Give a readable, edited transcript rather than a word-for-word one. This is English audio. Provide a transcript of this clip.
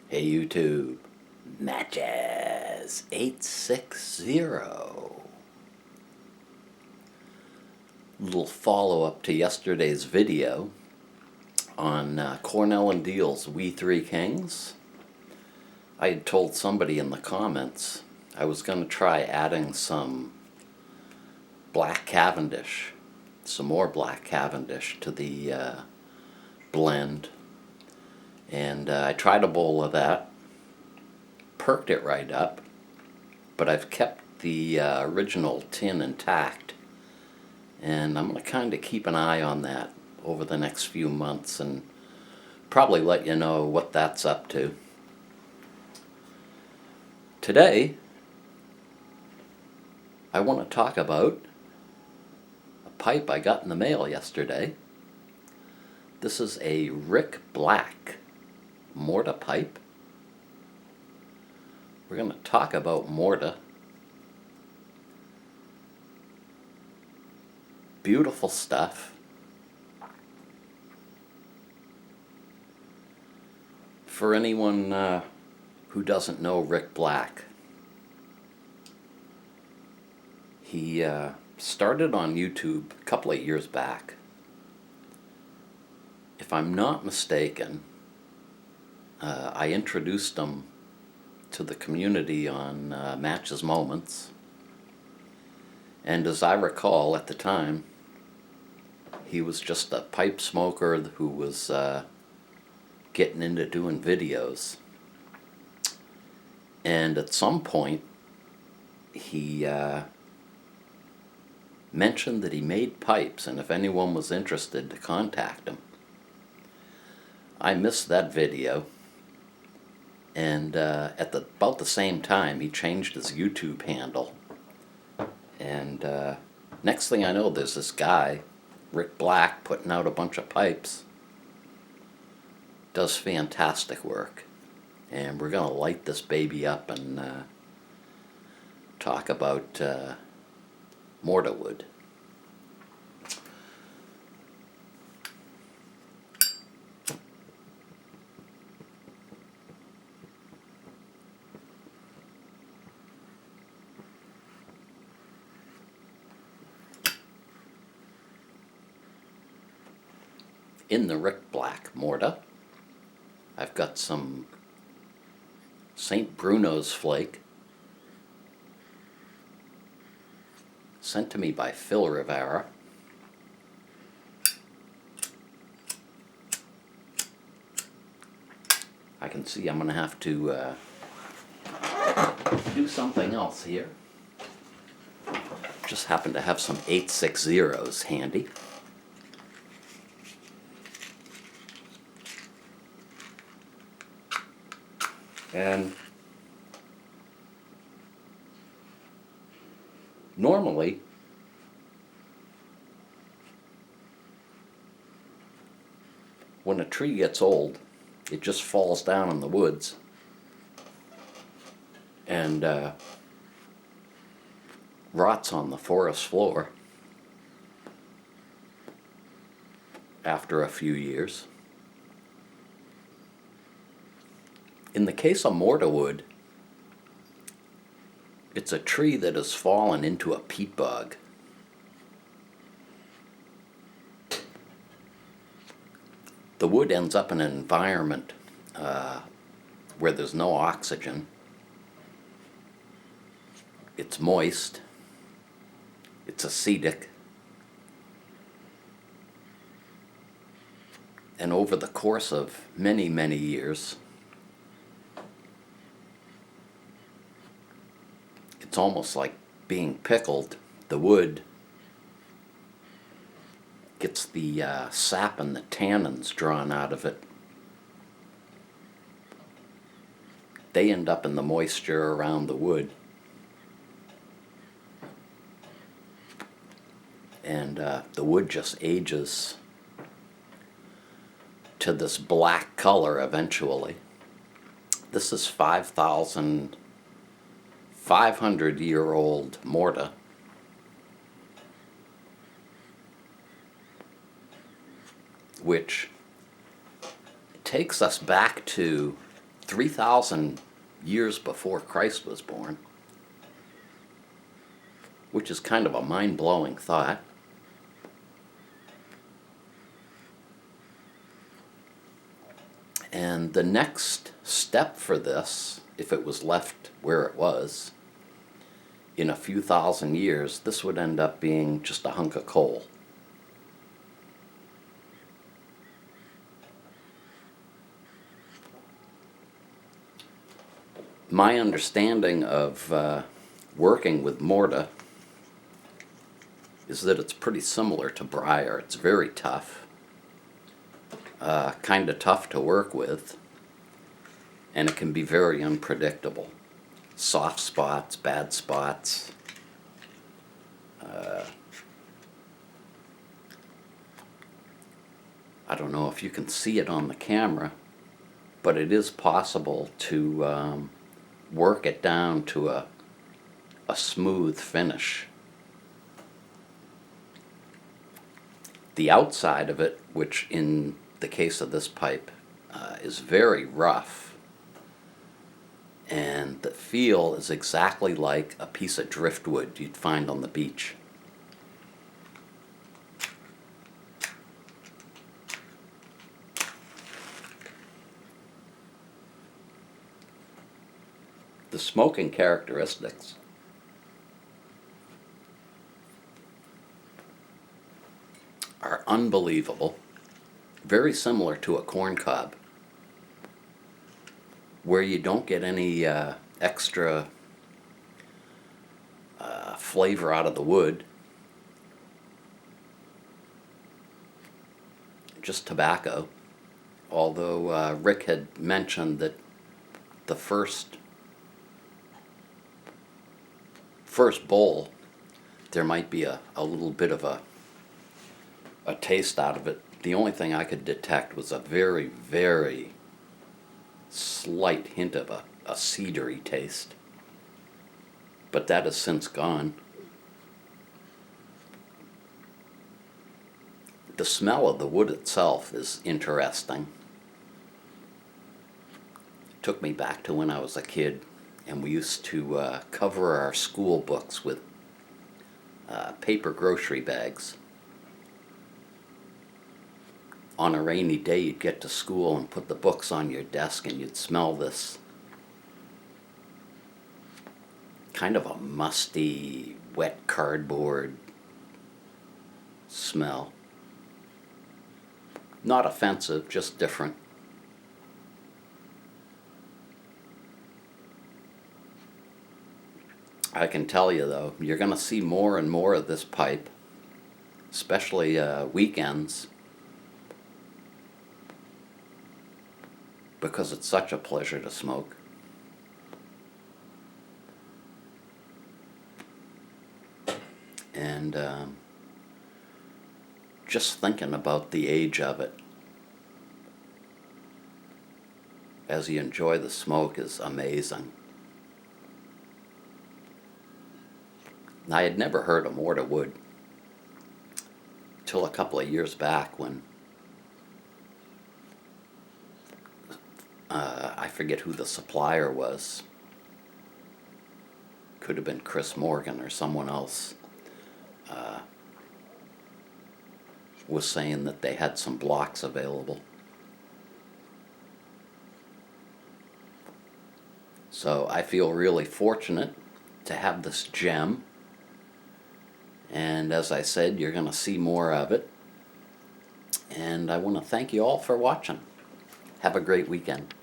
Hey YouTube, Matches 860. Little follow-up to yesterday's video on Cornell and Deal's We Three Kings. I had told somebody in the comments I was going to try adding some black Cavendish, some more black Cavendish to the blend. And I tried a bowl of that, perked it right up, but I've kept the original tin intact, and I'm going to kind of keep an eye on that over the next few months and probably let you know what that's up to. Today, I want to talk about a pipe I got in the mail yesterday. This is a Rick Black Morta pipe. We're going to talk about Morta. Beautiful stuff. For anyone who doesn't know Rick Black, he started on YouTube a couple of years back. If I'm not mistaken, I introduced him to the community on Matches Moments, and as I recall at the time, he was just a pipe smoker who was getting into doing videos. And at some point, he mentioned that he made pipes, and if anyone was interested, to contact him. I missed that video, and at about the same time, he changed his YouTube handle. And next thing I know, there's this guy, Rick Black, putting out a bunch of pipes. Does fantastic work. And we're going to light this baby up and talk about Morta wood. In the Rick Black Morta, I've got some St. Bruno's flake, sent to me by Phil Rivera. I can see I'm going to have to do something else here. Just happen to have some 860s handy. And normally, when a tree gets old, it just falls down in the woods and rots on the forest floor after a few years. In the case of Morta wood, it's a tree that has fallen into a peat bog. The wood ends up in an environment where there's no oxygen. It's moist. It's acidic. And over the course of many, many years, it's almost like being pickled. The wood gets the sap and the tannins drawn out of it. They end up in the moisture around the wood. And the wood just ages to this black color eventually. This is 5,500-year-old Morta. Which takes us back to 3,000 years before Christ was born, which is kind of a mind-blowing thought. And the next step for this, if it was left where it was, in a few thousand years, this would end up being just a hunk of coal. My understanding of working with Morta is that it's pretty similar to briar. It's very tough, kind of tough to work with, and it can be very unpredictable. Soft spots, bad spots. I don't know if you can see it on the camera, but it is possible to work it down to a smooth finish. The outside of it, which in the case of this pipe is very rough, and the feel is exactly like a piece of driftwood you'd find on the beach. The smoking characteristics are unbelievable, very similar to a corn cob, where you don't get any extra flavor out of the wood, just tobacco. Although Rick had mentioned that the first bowl, there might be a little bit of a taste out of it. The only thing I could detect was a very, very slight hint of a cedary taste. But that has since gone. The smell of the wood itself is interesting. It took me back to when I was a kid, and we used to cover our school books with paper grocery bags. On a rainy day, you'd get to school and put the books on your desk, and you'd smell this kind of a musty, wet cardboard smell. Not offensive, just different. I can tell you, though, you're going to see more and more of this pipe, especially weekends, because it's such a pleasure to smoke. And just thinking about the age of it as you enjoy the smoke is amazing. I had never heard of Morta wood till a couple of years back when I forget who the supplier was. Could have been Chris Morgan or someone else. Was saying that they had some blocks available. So I feel really fortunate to have this gem. And as I said, you're going to see more of it. And I want to thank you all for watching. Have a great weekend.